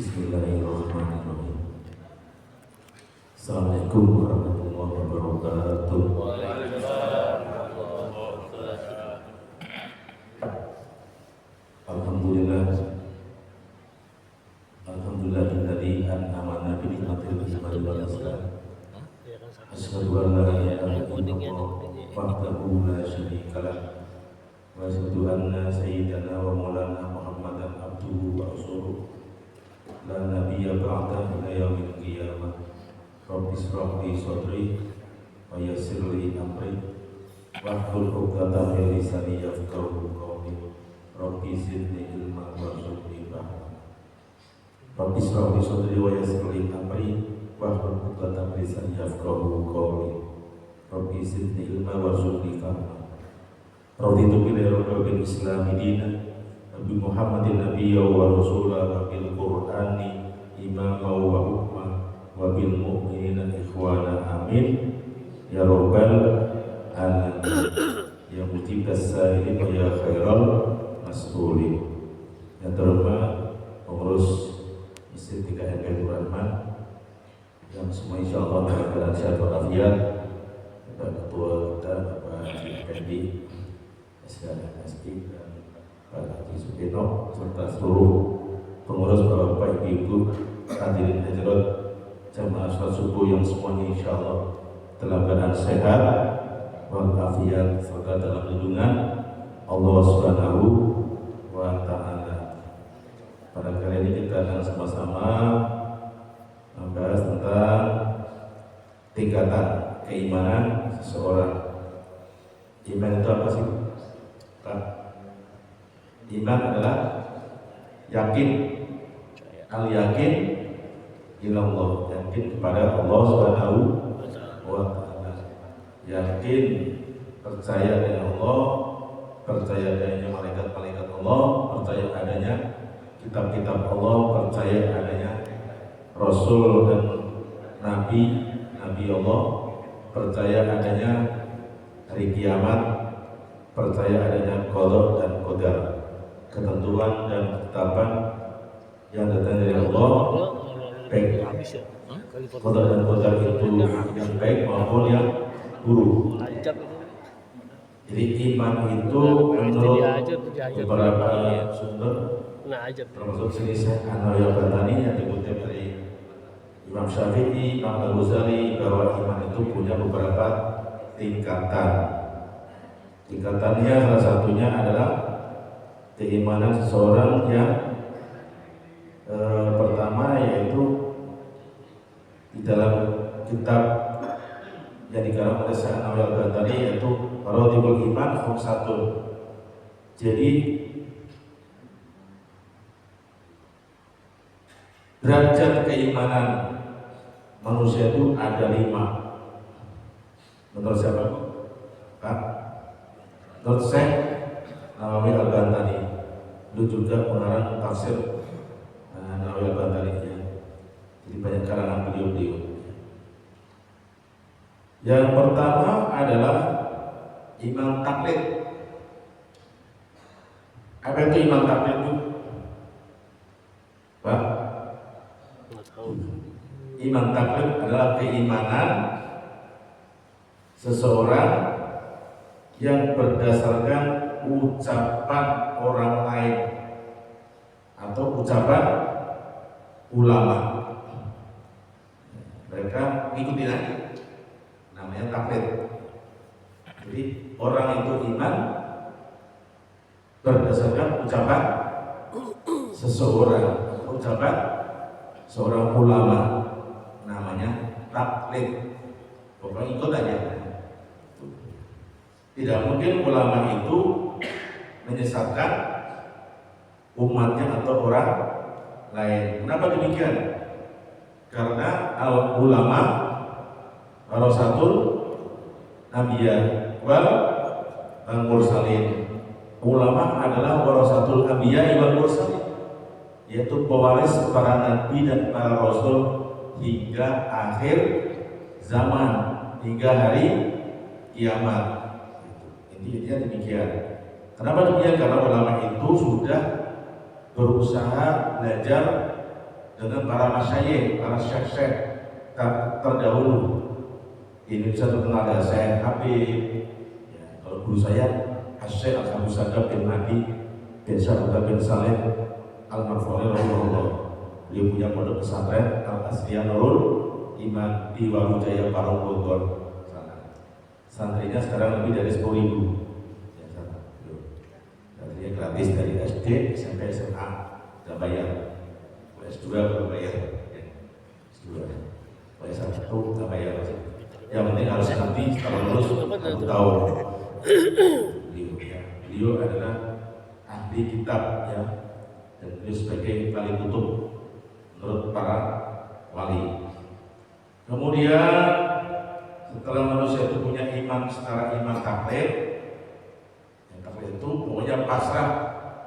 Bismillahirrahmanirrahim. Assalamualaikum warahmatullahi wabarakatuh. Alhamdulillah. Alhamdulillahilladzi an'amana bi ni'matil iman wal islam. Asyhadu an la ilaha illallah wahdahu la syarika lah. Wa asyhadu anna sayyidana wa maulana Muhammadan abduhu wa rasuluh. La nabiyya ba'da ila yaumil qiyamah. Rabbi ishrah li sadri wa yassir li amri wahlul 'uqdatam min lisani yafqahu qawli. Rabbi zidni ilma warzuqni fahma. Rabbi ishrah li sadri wa yassir li amri wahlul 'uqdatam min lisani yafqahu qawli. Rabbi zidni ilma warzuqni fahma. Raditu bil Islami dinan Nabi Muhammadin nabiyya wa rasulah wa bil Qur'ani imama wa hukma wa bil mu'minina ikhwana amin ya rabbal alamin ya mujibas sa'ilin wa ya khairal mas'ulin. Yang terhormat pengurus Masjid 3 MPU Rahman yang semua insyaallah dalam keadaan sehat walafiat, Bapak Ketua kita Bapak Effendi SKSI dan Pak Haji Sugeno serta seluruh pengurus Bapak Ibu hadirin hadirat jamaah salat subuh yang semuanya insyaallah dalam keadaan sehat walafiat serta dalam lindungan Allah Subhanahu wa taala. Pada kali ini kita akan sama-sama membahas tentang tingkatan keimanan seseorang. Iman itu apa sih? Iman adalah yakin, al-yakin ilallah, yakin kepada Allah Subhanahu wa ta'ala, yakin percaya dengan Allah, percaya adanya malaikat-malaikat Allah, percaya adanya kitab-kitab Allah, percaya adanya Rasul dan Nabi Allah, percaya adanya hari kiamat, percaya adanya qada dan qadar, ketentuan dan ketetapan yang datang dari Allah, baik qada dan qadar itu yang baik maupun yang buruk. Jadi iman itu menurut beberapa sumber termasuk sini Syekh An-Nawawi Al-Batani yang dikutip dari Imam Syafi'i, Imam Al-Ghazali bahwa iman itu punya beberapa tingkatan. Tingkatannya salah satunya adalah keimanan seseorang yang pertama yaitu di dalam kitab yang dikarang oleh Syekh An-Nawawi Al-Batani yaitu Maratibul Iman Khamsatun. Jadi derajat keimanan manusia itu ada 5. Menurut siapa? Pak? Menurut Syekh Nawawi Al-Batani, itu juga pengarang tafsir Nawawi Al-Batani ya. Jadi banyak karangan beliau. Yang pertama adalah iman taklid. Apa itu iman taklid itu? Pak? Iman taklid adalah keimanan seseorang yang berdasarkan ucapan orang lain atau ucapan ulama. Mereka ikutin aja, namanya taklid. Jadi orang itu iman berdasarkan ucapan seseorang, ucapan seorang ulama, namanya taklid. Pokoknya ikut aja. Tidak mungkin ulama itu menyesatkan umatnya atau orang lain. Kenapa demikian? Karena al-ulama warasatul anbiya wal mursalin. Ulama adalah warasatul anbiya wal mursalin, yaitu pewaris para nabi dan para rasul hingga akhir zaman, hingga hari kiamat. Intinya demikian. Kenapa demikian? Karena ulama itu sudah berusaha belajar dengan para masyayikh, para syekh-syekh terdahulu. Di Indonesia terkenal ada Syekh Habib, ya, kalau guru saya Syekh Al-Habib Sadab bin Hadi bin Syahda bin Saleh Al-Marfori rahimahullah. Dia punya pondok pesantren Al-Asriyah Nurul Iman di Wadujaya Parung Bogor sana. Santrinya sekarang lebih dari 10.000 ya sana. Santrinya gratis dari SD, SMP, SMA, nggak bayar. S2 nggak bayar, S2 bayar 1 nggak bayar. Yang penting harus nanti setelah lulus 1 tahun. Beliau adalah ahli kitab ya, dan beliau sebagai wali kutub menurut para wali. Kemudian setelah manusia itu punya iman secara iman taklid, yang taklid itu pokoknya pasrah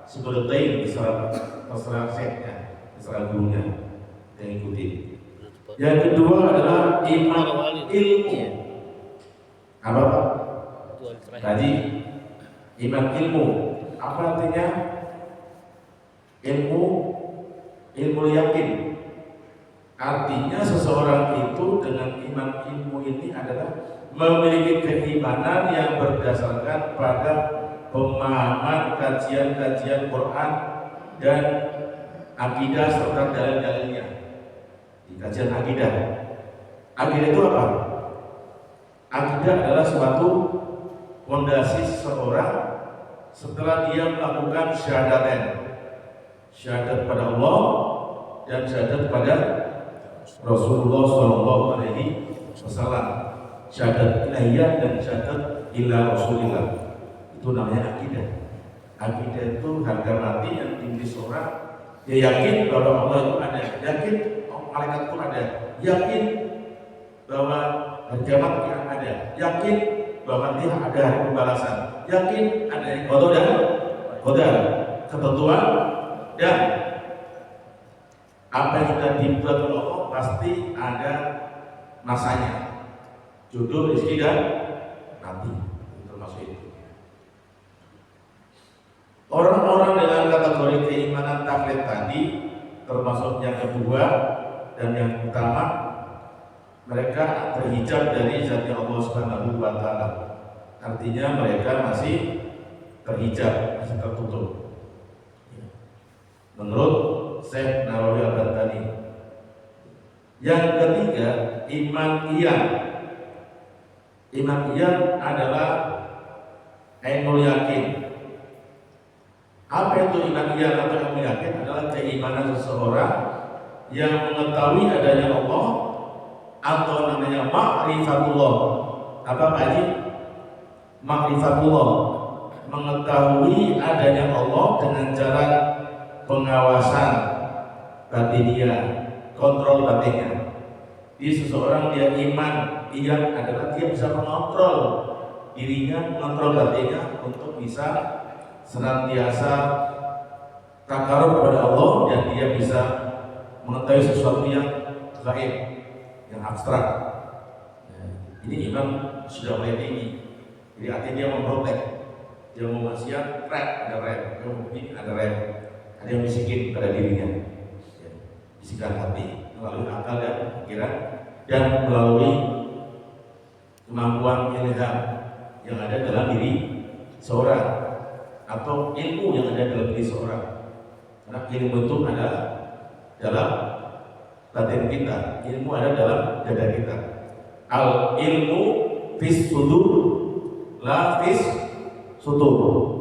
seberetain terserah seknya, terserah gurunya yang ikuti. Yang kedua adalah iman ilmu. Apa Pak? Tadi iman ilmu. Apa artinya? Ilmu yakin. Artinya seseorang itu dengan iman ilmu ini adalah memiliki keimanan yang berdasarkan pada pemahaman kajian-kajian Quran dan akidah serta dalil-dalilnya. Di kajian akidah. Akidah itu apa? Akidah adalah suatu fondasi seseorang setelah dia melakukan syahadatain, syahadat pada Allah dan syahadat pada Rasulullah SAW, syahadat ilahiyah dan syahadat ila Rasulillah. Itu namanya akidah. Akidah itu harga mati yang dimiliki seorang. Dia yakin bahwa Allah itu ada, yakin malaikat itu ada, yakin bahwa hari kiamat yang ada, yakin bahwa nanti ada hari pembalasan, yakin ada qadar, ketentuan, dan apa yang sudah dibuat oleh Allah pasti ada masanya, jodoh, rezeki dan mati, termasuk itu. Orang-orang dengan kategori keimanan taklid tadi, termasuk yang kedua dan yang utama, mereka terhijab dari zatnya Allah Subhanahu wa Ta'ala. Artinya mereka masih terhijab, masih tertutup. Menurut Syekh Nawawi Al-Bantani. Yang ketiga, iman iyan. Iman iyan adalah ainul yakin. Apa itu iman iyan atau ainul yakin? Adalah keimanan seseorang yang mengetahui adanya Allah atau namanya ma'rifatullah. Apa Pak Haji? Ma'rifatullah, mengetahui adanya Allah dengan cara pengawasan batiniah, kontrol batinnya. Di seseorang dia iman, ia adalah dia bisa mengontrol dirinya, mengontrol batinnya untuk bisa senantiasa takarub kepada Allah, dan dia bisa mengetahui sesuatu yang gaib, yang abstrak. Ini iman sudah mulai tinggi. Jadi artinya dia memprotek, dia mau maksiat, ada rem, dia mau begini, ada rem. Ada yang bisikin pada dirinya, ya, bisikan hati melalui akal dan pikiran, dan melalui kemampuan ilham yang ada dalam diri seorang atau ilmu yang ada dalam diri seorang. Karena ilmu itu ada dalam batin kita, ilmu ada dalam dada kita. Al ilmu fis sudur la fis sutur.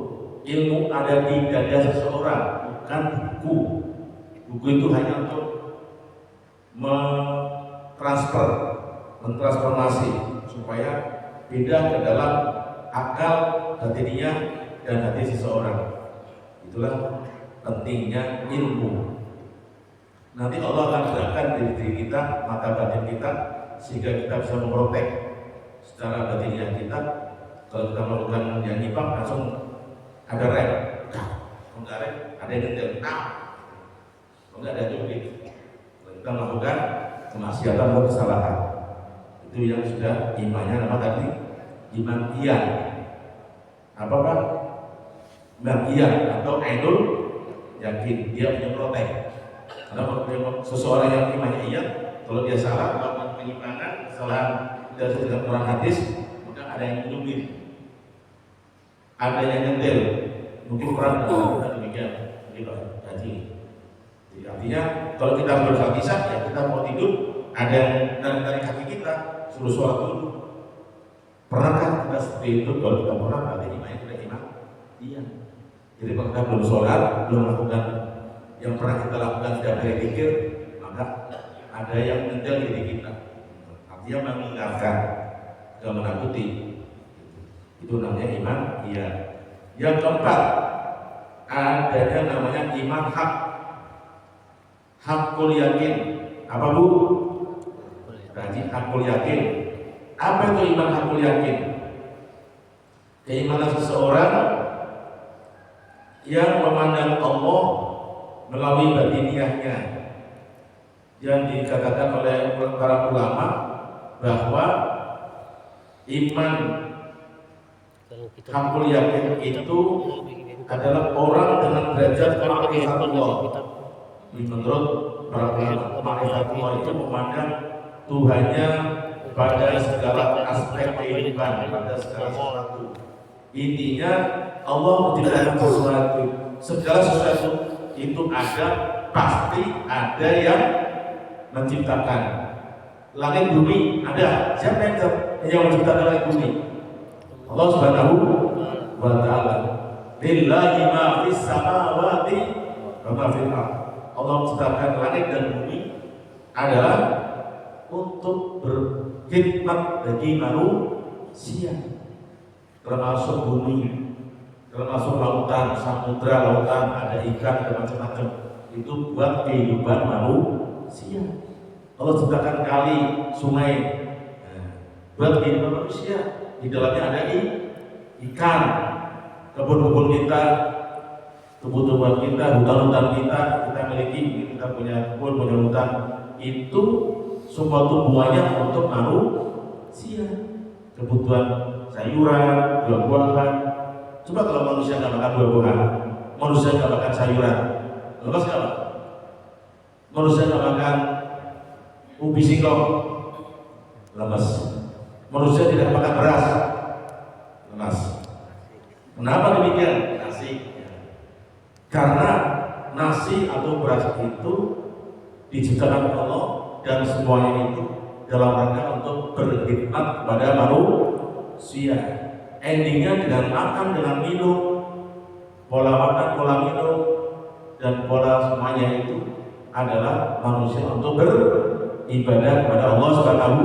Ilmu ada di dada seseorang, bukan buku. Buku itu hanya untuk mentransformasi supaya pindah ke dalam akal batiniah dan hati seseorang. Itulah pentingnya ilmu. Nanti Allah akan gerakkan diri kita, mata batin kita, sehingga kita bisa memprotek secara batiniah kita. Kalau kita melakukan yang nyimpang, langsung ada rem, enggak rem, ada yang detail, enggak ada jubit. Kita melakukan kemaksiatan atau kesalahan, itu yang sudah imannya nama tadi iman iyan. Apa Pak? Iman iyan atau ainul yakin, dia punya protek. Karena seseorang yang imannya iya, kalau dia salah melakukan penyimpangan, kesalahan tidak sesuai dengan Quran hadis, maka ada yang menyubit, ada yang nyentil, mungkin Quran tidak demikian, begitu haji. Jadi artinya kalau kita berfatihah ya kita mau tidur, ada yang dari kaki kita suruh sholat dulu. Pernahkah kita seperti itu? Kalau kita pernah, berarti imannya tidak iman. Iya. Jadi kalau kita belum sholat, belum melakukan yang pernah kita lakukan setiap hari zikir, maka ada yang nyentil diri kita. Artinya mengingatkan, gak menakuti. Itu namanya iman. Iya. Yang keempat, adanya namanya iman hak. Hakul yakin. Apa bu? Berarti hakul yakin. Apa itu iman hakul yakin? Keimanan seseorang yang memandang Allah melalui batiniahnya, yang dikatakan oleh para ulama bahwa iman hakul yakin itu adalah orang dengan derajat ma'rifatullah. Menurut para ulama, ma'rifatullah itu memandang Tuhannya pada segala aspek kehidupan, pada segala sesuatu. Intinya Allah menciptakan sesuatu, segala sesuatu itu ada, pasti ada yang menciptakan. Langit bumi ada, siapa yang menciptakan langit bumi? Allah Subhanahu wa Ta'ala. Lillahi ma fis samawati wa ma fil ardh. Allah menciptakan langit dan bumi adalah untuk berkhidmat bagi manusia, termasuk bumi, termasuk lautan, samudra, lautan, ada ikan, ada macam-macam. Itu buat kehidupan manusia. Allah ciptakan kali, sungai, buat kehidupan manusia. Di dalamnya ada ikan, kebun-kebun kita, tumbuh-tumbuhan kita, hutan-hutan kita miliki, kita punya kebun, punya hutan. Itu semua tumbuhannya untuk manusia, kebutuhan sayuran, buah-buahan. Coba kalau manusia nggak makan buah-buahan, manusia nggak makan sayuran, lepas nggak? Manusia nggak makan ubi singkong, lepas. Manusia tidak makan beras, lepas. Kenapa demikian? Nasi. Karena nasi atau beras itu diciptakan Allah dan semuanya itu dalam rangka untuk berkhidmat kepada manusia. Endingnya dengan makan, dengan minum, pola makan, pola minum, dan pola semuanya itu adalah manusia untuk beribadah kepada Allah Subhanahu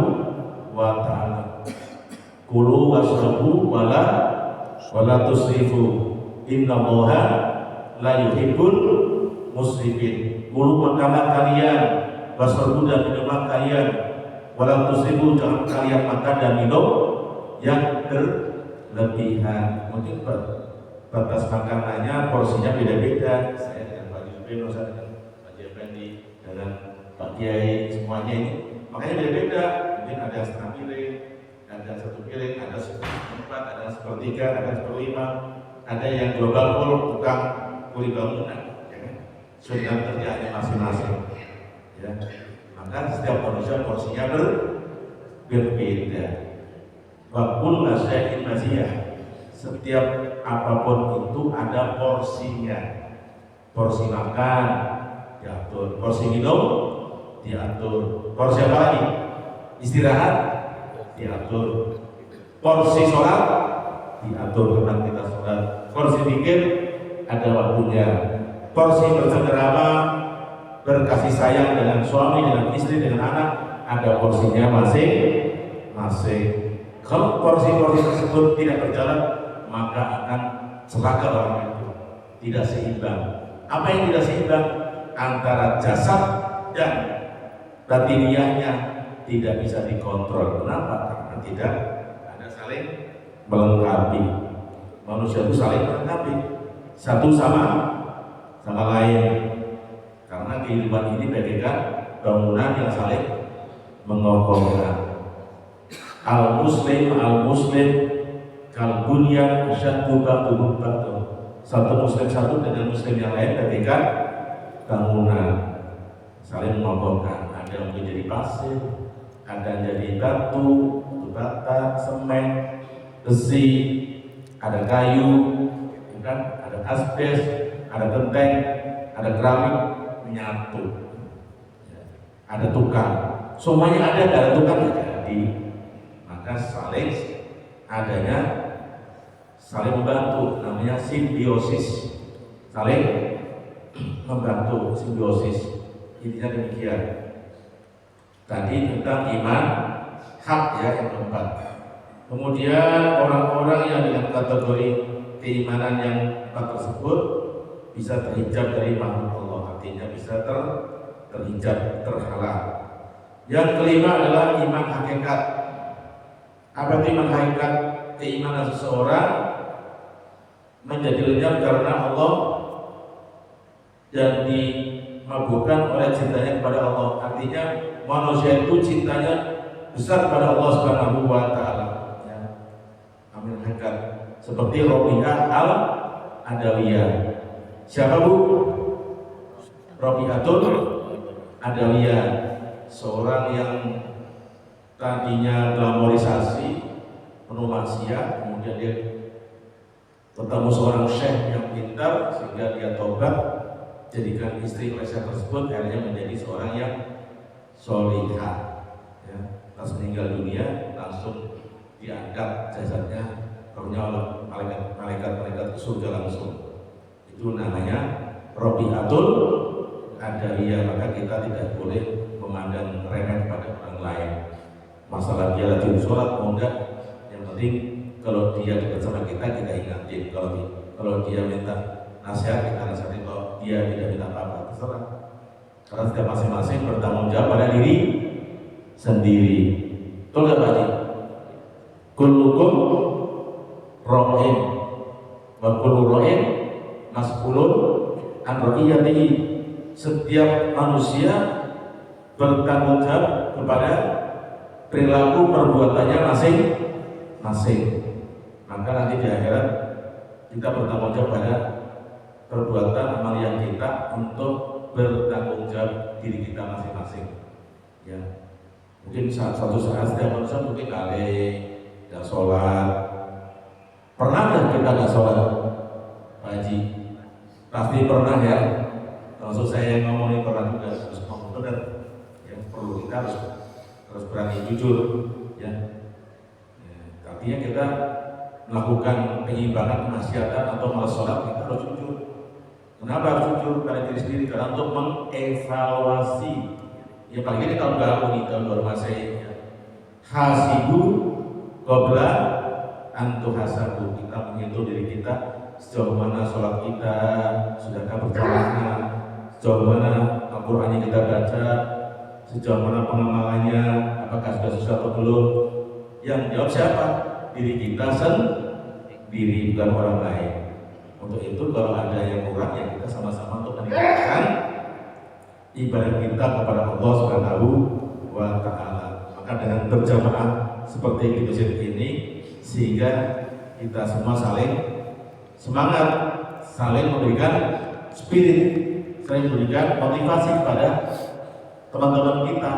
wa Ta'ala. Kulu wasrabu wala tusrifu innallaha la yuhibbul musrifin. Kulu makanlah kalian, wasrabu dan minumlah kalian, wala tusrifu jangan kalian makan dan minum yang berlebihan. Mungkin batas makanannya, porsinya beda-beda. Saya dengan Pak Yusuf, saya dengan Pak Jependi, dengan Pak Kiai, semuanya ini makanya beda-beda. Mungkin ada yang setengah piring, ada satu piring, ada seperempat, ada sepertiga, ada seperlima, ada yang 2 bakul tukang kuli bangunan, ya kan? Sudah kerjaannya masing-masing, ya. Maka setiap manusia porsinya berbeda. Wakul nasyai'in maziyah. Setiap apapun itu ada porsinya. Porsi makan diatur, porsi minum diatur, porsi apa lagi? Istirahat diatur, porsi sholat diatur karena kita sholat, porsi pikir ada waktunya, porsi bercengkerama, berkasih sayang dengan suami, dengan istri, dengan anak ada porsinya masing-masing. Kalau porsi-porsi tersebut tidak berjalan, maka akan celaka orang itu, tidak seimbang. Apa yang tidak seimbang? Antara jasad dan batiniahnya tidak bisa dikontrol. Kenapa? Karena tidak ada saling melengkapi. Manusia itu saling melengkapi, satu sama lain. Karena kehidupan ini bagaikan bangunan yang saling mengokohkan. Al-muslim kal bunyan asyaddu ba'duhu ba'dun. Satu muslim satu dengan muslim yang lain bagaikan bangunan. saling mengokohkan. Ada yang menjadi pasir, ada yang jadi batu bata, semen, besi, ada kayu, ya kan? Ada asbes, ada genteng, ada keramik, menyatu. Ya. Ada tukang, semuanya ada tukang jadi. Maka saling adanya saling membantu, namanya simbiosis, saling membantu, simbiosis. Intinya demikian. Tadi tentang iman hak ya, yang keempat. Kemudian orang-orang yang dengan kategori keimanan yang empat tersebut bisa terhijab dari makhluk Allah, artinya bisa terhijab, terhalang. Yang kelima adalah iman hakikat. Apa itu iman hakikat? Keimanan seseorang menjadi lenyap karena Allah dan dimabukkan oleh cintanya kepada Allah. Artinya manusia itu cintanya besar kepada Allah Subhanahu wa taala. Ya. Amin hakikat. Seperti Rabi'ah al-Adawiyah. Siapa Bu? Rabi'atul Adawiyah, seorang yang tadinya glamorisasi, penuh maksiat, kemudian dia ketemu seorang syekh yang pintar sehingga dia tobat, jadikan istri oleh syekh tersebut, akhirnya menjadi seorang yang solihah. Ya, pas meninggal dunia langsung diangkat jasadnya, rohnya oleh malaikat ke surga langsung. Itu namanya Rabi'atul Adawiyah. Maka kita tidak boleh memandang remeh pada orang lain. Masalah dia lagi sholat mau enggak, yang penting kalau dia dekat sama kita ingatin. Kalau dia minta nasihat, kita nasihatin. Kalau dia tidak minta apa-apa, terserah. Karena setiap masing-masing bertanggung jawab pada diri sendiri. Betul nggak Pak Haji? Kullukum ra'in wa kullu ra'in mas'ulun an ra'iyatihi. Setiap manusia bertanggung jawab kepada perilaku perbuatannya masing-masing. Maka nanti di akhirat kita bertanggung jawab pada perbuatan amalia kita untuk bertanggung jawab diri kita masing-masing. Ya, mungkin suatu saat setiap manusia mungkin nggak sholat. Pernah nggak kita nggak sholat, Pak Haji? Pasti pernah ya. Maksud saya ngomongin pernah juga, harus ngomong benar. Ya, perlu kita harus berani jujur. Ya. Artinya kita melakukan penyimbangan kemaksiatan atau malas sholat, kita harus jujur. Kenapa harus jujur? Pada diri sendiri, karena untuk mengevaluasi. Ya paling ini tahun baru nih, tahun baru Masehi. Hasibu qabla an tuhasabu. Kita menghitung diri kita sejauh mana sholat kita, sudahkah berjalannya, sejauh mana Al-Quran yang kita baca, sejauh mana pengamalannya, apakah sudah sesuai atau belum. Yang jawab siapa? Diri kita sendiri, bukan orang lain. Untuk itu kalau ada yang kurang, ya kita sama-sama untuk meningkatkan ibadah kita kepada Allah Subhanahu wa ta'ala. Maka dengan berjamaah seperti itu ini, sehingga kita semua saling semangat, saling memberikan spirit, saling memberikan motivasi kepada teman-teman kita.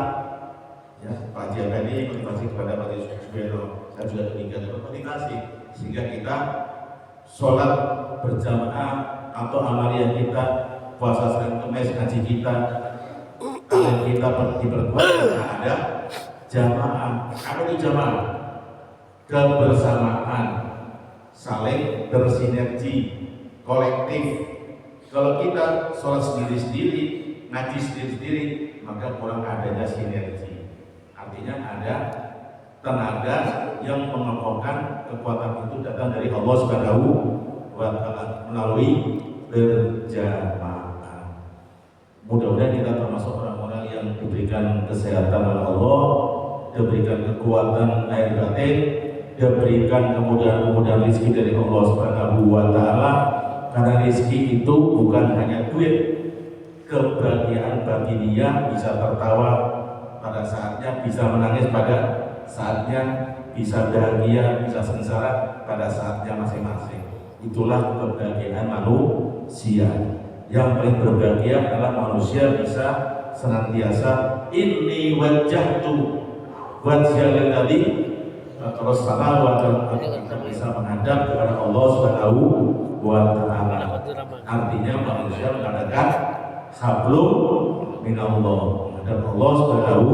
Ya, Pak Haji ini motivasi kepada Pak Haji Subeno, saya juga demikian motivasi, sehingga kita sholat berjamaah atau amalia kita, puasa Senin Kemis, ngaji kita, kalian kita berbuat ada jamaah. Apa itu jamaah? Kebersamaan, saling bersinergi, kolektif. Kalau kita sholat sendiri-sendiri, ngaji sendiri-sendiri, maka kurang adanya sinergi. Artinya ada tenaga yang mengokohkan kekuatan itu datang dari Allah Subhanahu wa ta'ala melalui berjamaah. Mudah-mudahan kita termasuk orang-orang yang diberikan kesehatan oleh Allah, diberikan kekuatan lahir batin, diberikan kemudahan-kemudahan rezeki dari Allah Subhanahu wa ta'ala. Karena rezeki itu bukan hanya duit, kebahagiaan bagi dia, bisa tertawa pada saatnya, bisa menangis pada saatnya, bisa bahagia, bisa sengsara pada saatnya masing-masing. Itulah kebahagiaan manusia. Yang paling berbahagia adalah manusia bisa senantiasa inni wajjahtu wajhal ladzi terus kita bisa menghadap kepada Allah Subhanahu wa taala. Artinya manusia mengadakan hablum minallah, menghadap Allah Subhanahu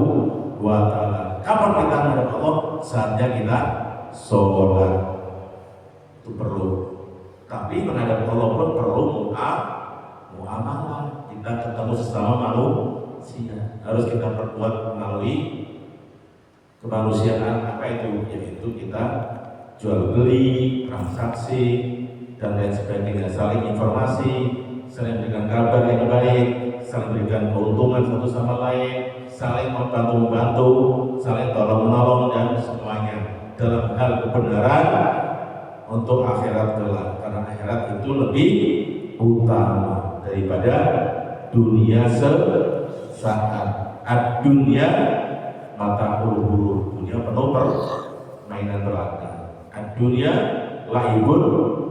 wa taala. Kapan kita menghadap Allah? Saatnya kita sholat. Itu perlu. Tapi menghadap Allah pun perlu muamalah. Kita ketemu sesama manusia, harus kita perbuat melalui kemanusiaan. Apa itu? Yaitu kita jual beli, transaksi dan lain sebagainya, saling informasi, saling berikan kabar yang baik, saling berikan keuntungan satu sama lain, saling membantu, saling tolong-menolong, dan semuanya dalam hal kebenaran untuk akhirat kelak, karena akhirat itu lebih utama daripada dunia sesaat. Ad-dunya mata'ul ghurur, dunia penuh permainan belaka. Ad-dunya lahibun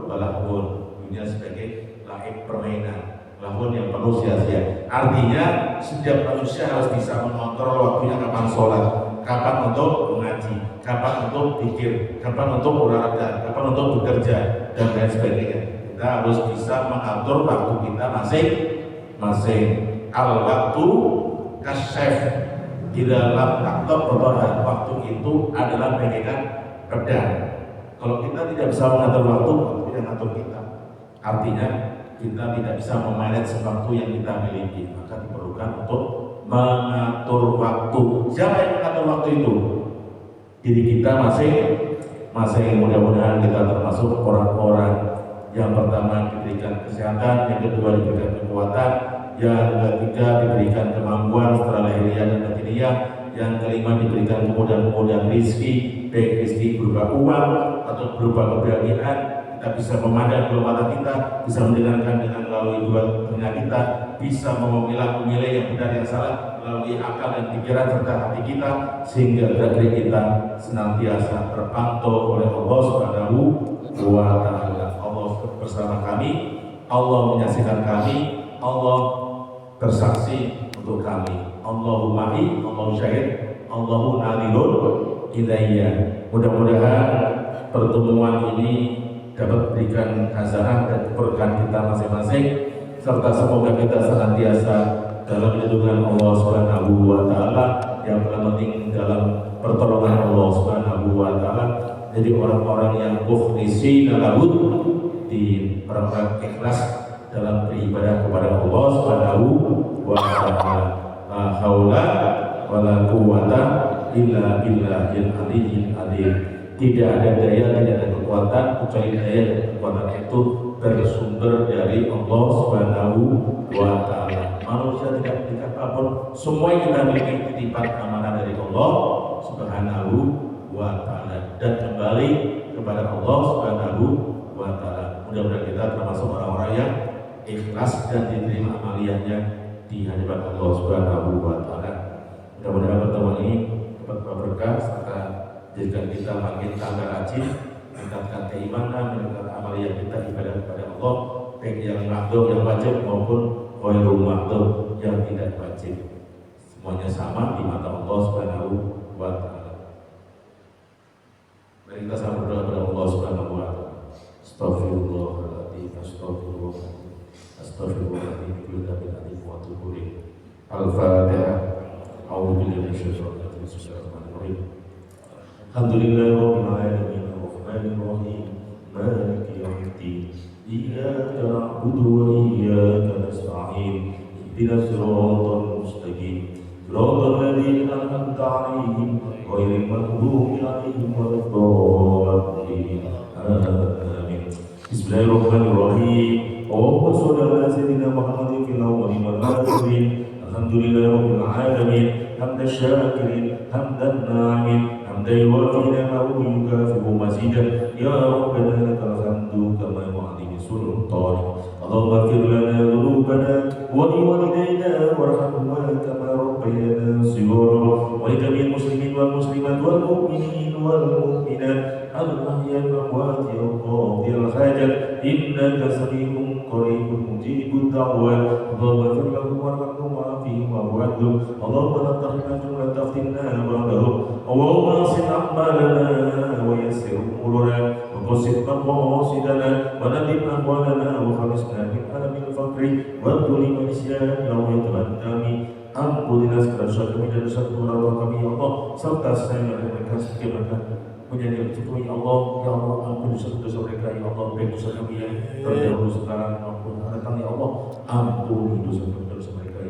walahun, dunia sebagai lahib permainan, lahun yang penuh sia-sia. Artinya setiap manusia harus bisa mengontrol waktunya, kapan sholat, kapan untuk mengaji, kapan untuk pikir, kapan untuk olahraga, kapan untuk bekerja, dan lain sebagainya. Kita harus bisa mengatur waktu kita masing-masing. Al-waktu kasyaf, di dalam taktok berbahan waktu itu adalah bagaikan pedang. Kalau kita tidak bisa mengatur waktu yang ngatur kita. Artinya kita tidak bisa memanage waktu yang kita miliki, maka diperlukan untuk mengatur waktu. Siapa yang mengatur waktu itu? Diri kita masing-masing. Mudah-mudahan kita termasuk orang-orang yang pertama diberikan kesehatan, yang kedua diberikan kekuatan, yang ketiga diberikan kemampuan setelah lahiriah dan batiniah, yang kelima diberikan kemudahan-kemudahan rizki, baik rizki berupa uang atau berupa kebahagiaan. Kita bisa memandang dua mata kita, bisa mendengarkan dengan melalui dua telinga kita, bisa memilih yang benar yang salah melalui akal dan pikiran serta hati kita, sehingga gerak-gerik kita senantiasa terpantau oleh Allah Subhanahu wa taala. Allah bersama kami, Allah menyaksikan kami, Allah bersaksi untuk kami. Allahumma ma'i, Allahu syahid, Allahu nadirun ilayya. Mudah-mudahan pertemuan ini dapat berikan hasanah dan keberkahan kita masing-masing, serta semoga kita senantiasa dalam lindungan Allah Subhanahu wa taala, yang paling penting dalam pertolongan Allah Subhanahu wa taala. Jadi orang-orang yang mukhlishina lahu di orang-orang ikhlas dalam beribadah kepada Allah Subhanahu wa taala. La haula wala quwwata illa billahil aliyyil azim. Tidak ada daya, tidak ada kekuatan kecuali daya dan kekuatan itu bersumber dari Allah Subhanahu wa taala. Manusia tidak berikan apapun, semua yang kita miliki titipan amanah dari Allah Subhanahu wa taala, dan kembali kepada Allah Subhanahu wa taala. Mudah-mudahan kita termasuk orang-orang yang ikhlas dan diterima amaliyahnya di hadapan Allah Subhanahu wa taala. Mudah-mudahan pertemuan ini dapat berkah serta jadikan kita makin tambah rajin, meningkatkan keimanan, meningkatkan amaliyah kita ibadah kepada Allah, baik yang makhluk yang wajib maupun ghairul makhluk yang tidak wajib. Semuanya sama di mata Allah Subhanahu wa taala. Mari kita sama berdoa kepada Allah Subhanahu wa taala. Astaghfirullahaladzim, astaghfirullahaladzim, astaghfirullahaladzim, billahi wa atubu ilaih. Al-Fatihah. A'udzu billahi minasyaitonir rajim. Bismillahirrahmanirrahim. Alhamdulillahi rabbil alamin, arrahmanir rahim, maliki yaumiddin. Iyyaka na'budu wa iyyaka nasta'in. Ihdinas siratal mustaqim. Siratal ladzina an'amta 'alaihim ghairil maghdubi 'alaihim waladdallin. Amin. Bismillahirrahmanirrahim. Allahumma shalli ala sayyidina Muhammadin fil awwalin wal akhirin. Alhamdulillahi rabbil alamin. Hamdan syakirin, hamdan na'imin, hamdan yuwafi ni'amahu yukafi'u mazidah. Ya Rabbana lakal hamdu kama yu'adhibu sultanik. اللهم اغفر لنا ذنوبنا ولوالدينا وارحمهما كما ربيانا صغارا ولجميع المسلمين والمسلمات والمؤمنين والمؤمنات الأحياء والأموات يا قاضي الحاجات إنك سميع قريب مجيب الدعوات اللهم اغفر لهم وارحمهم وعافهم واعف عنهم اللهم لا تحرمنا جملة تفتنا بعدهم اللهم أحسن أعمالنا ويسر أمورنا وقسم مقاصدنا وندم أموالنا وخلصنا من ألم الفقر والذل والنسيان يا الله ya Tuhan kami. Ampunilah segala dosa kami dan dosa kedua kami ya Allah, serta saya mereka setiap mereka menjadi cukup ya Allah, ampuni dosa mereka ya Allah, baik dosa kami yang terdahulu sekarang maupun akan ya Allah, ampuni dosa mereka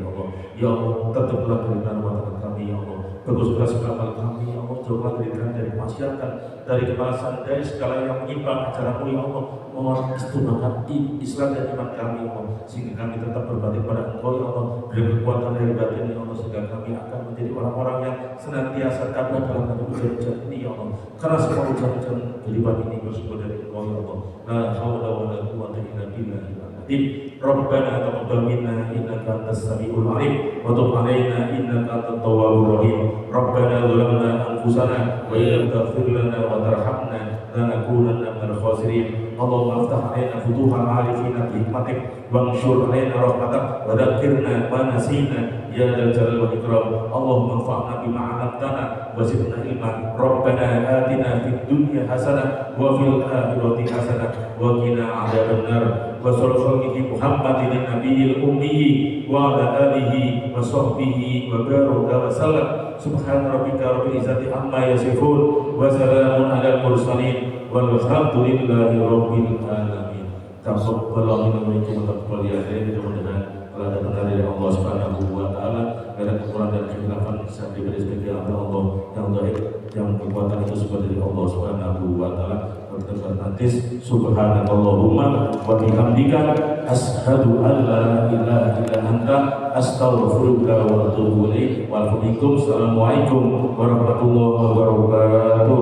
ya Allah, tetaplah berikan rahmat kami ya Allah, baguslah segala kami ya Allah, jauhlah dari maksiatan, dari kemalasan, dari segala yang menyimpang acara-Mu ya Allah, mohon istimewakan Islam dan iman kami ya Allah, sehingga kami tetap berbakti pada Engkau ya Allah, beri kekuatan dari batin ya Allah, sehingga kami akan menjadi orang-orang yang senantiasa tabah dalam ujian-ujian ini ya Allah, karena semua ujian-ujian kehidupan ini bersumber dari Engkau ya Allah. La haula wala quwwata illa billahil azim. Rabbana taqabbal minna innaka antas samiul alim wa tub alaina innaka antat tawwabur rahim. Rabbana zalamna anfusana wa illam taghfir lana wa tarhamna lanakunanna minal khasirin. Allahumma aftah alaina futuhal arifina bi hikmatik wanshur alaina rahmatak wa dzakkirna ma nasina ya dzal jalali wal ikram. Allahumma anfa'na bima 'allamtana wa zidna ilman. Rabbana atina fid dunya hasanah wa fil akhirati hasanah wa qina 'adzabannar. Wa sallallahu Muhammadin nabiyil ummi wa ala alihi wa sahbihi wa baraka wa sallam. Subhana rabbika rabbil izzati amma yasifun wa salamun alal mursalin walhamdulillahi rabbil alamin. Taqabbalallahu minkum wa taqabbal ya Allah. Mudah-mudahan kalau ada benar dari Allah Subhanahu wa taala, ada kekurangan dan kekhilafan bisa diberi sebagai Allah yang kekuatan itu semua dari Allah Subhanahu wa taala. Berterbantis subhanakallahumma wa bihamdika asyhadu an la ilaha illa anta astaghfiruka wa atubu ilaik. Assalamualaikum warahmatullahi wabarakatuh.